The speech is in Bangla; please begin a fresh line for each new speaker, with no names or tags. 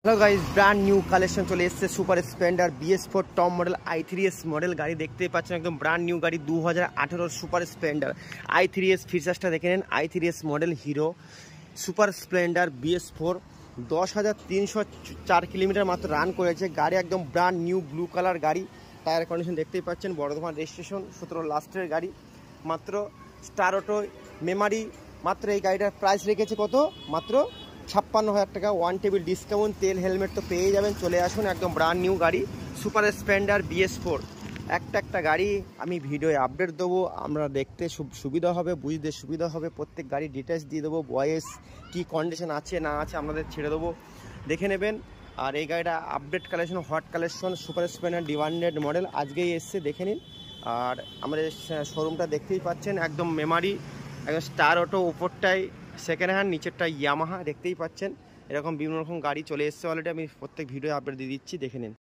Hello guys, brand new collection চলে এসেছে super Splendor BS4 top model i3s model গাড়ি দেখতেই পাচ্ছেন। একদম ব্র্যান্ড নিউ গাড়ি 2018 সুপার স্প্লেন্ডার i3s ফিচার্সটা দেখে নেন। i3s model hero super Splendor BS4 10,304 kilometre মাত্র রান করেছে। গাড়ি একদম ব্র্যান্ড নিউ ব্লু কালার গাড়ি। টায়ার কন্ডিশন দেখতেই পাচ্ছেন, বর্ধমান রেজিস্ট্রেশন 17 লাস্টের গাড়ি। মাত্র স্টার অটো মেমারি। মাত্র এই গাড়িটার প্রাইস রেখেছে কত? মাত্র 56,000 টাকা। ওয়ান টেবিল ডিসকাউন্ট, তেল হেলমেট তো পেয়ে যাবেন। চলে আসুন, একদম ব্র্যান্ড নিউ গাড়ি সুপার স্প্লেন্ডার BS4। একটা গাড়ি আমি ভিডিওয়ে আপডেট দেবো, আমরা দেখতে সুবিধা হবে, বুঝতে সুবিধা হবে। প্রত্যেক গাড়ি ডিটেলস দিয়ে দেবো, বয়েস কী কন্ডিশন আছে না আছে আপনাদের ছেড়ে দেবো, দেখে নেবেন। আর এই গাড়িটা update collection, hot collection, super Splendor demanded model আজকেই এসছে, দেখে নিন। আর আমাদের শোরুমটা দেখতেই পাচ্ছেন, একদম মেমারি, একদম স্টার অটো। উপরটায় সেকেন্ড হ্যান্ড, নিচেরটা ইয়ামাহা, দেখতেই পাচ্ছেন। এরকম বিভিন্ন রকম গাড়ি চলে এসছে অলরেডি, আমি প্রত্যেক ভিডিও আপডেট দিয়ে দিচ্ছি, দেখে নিন।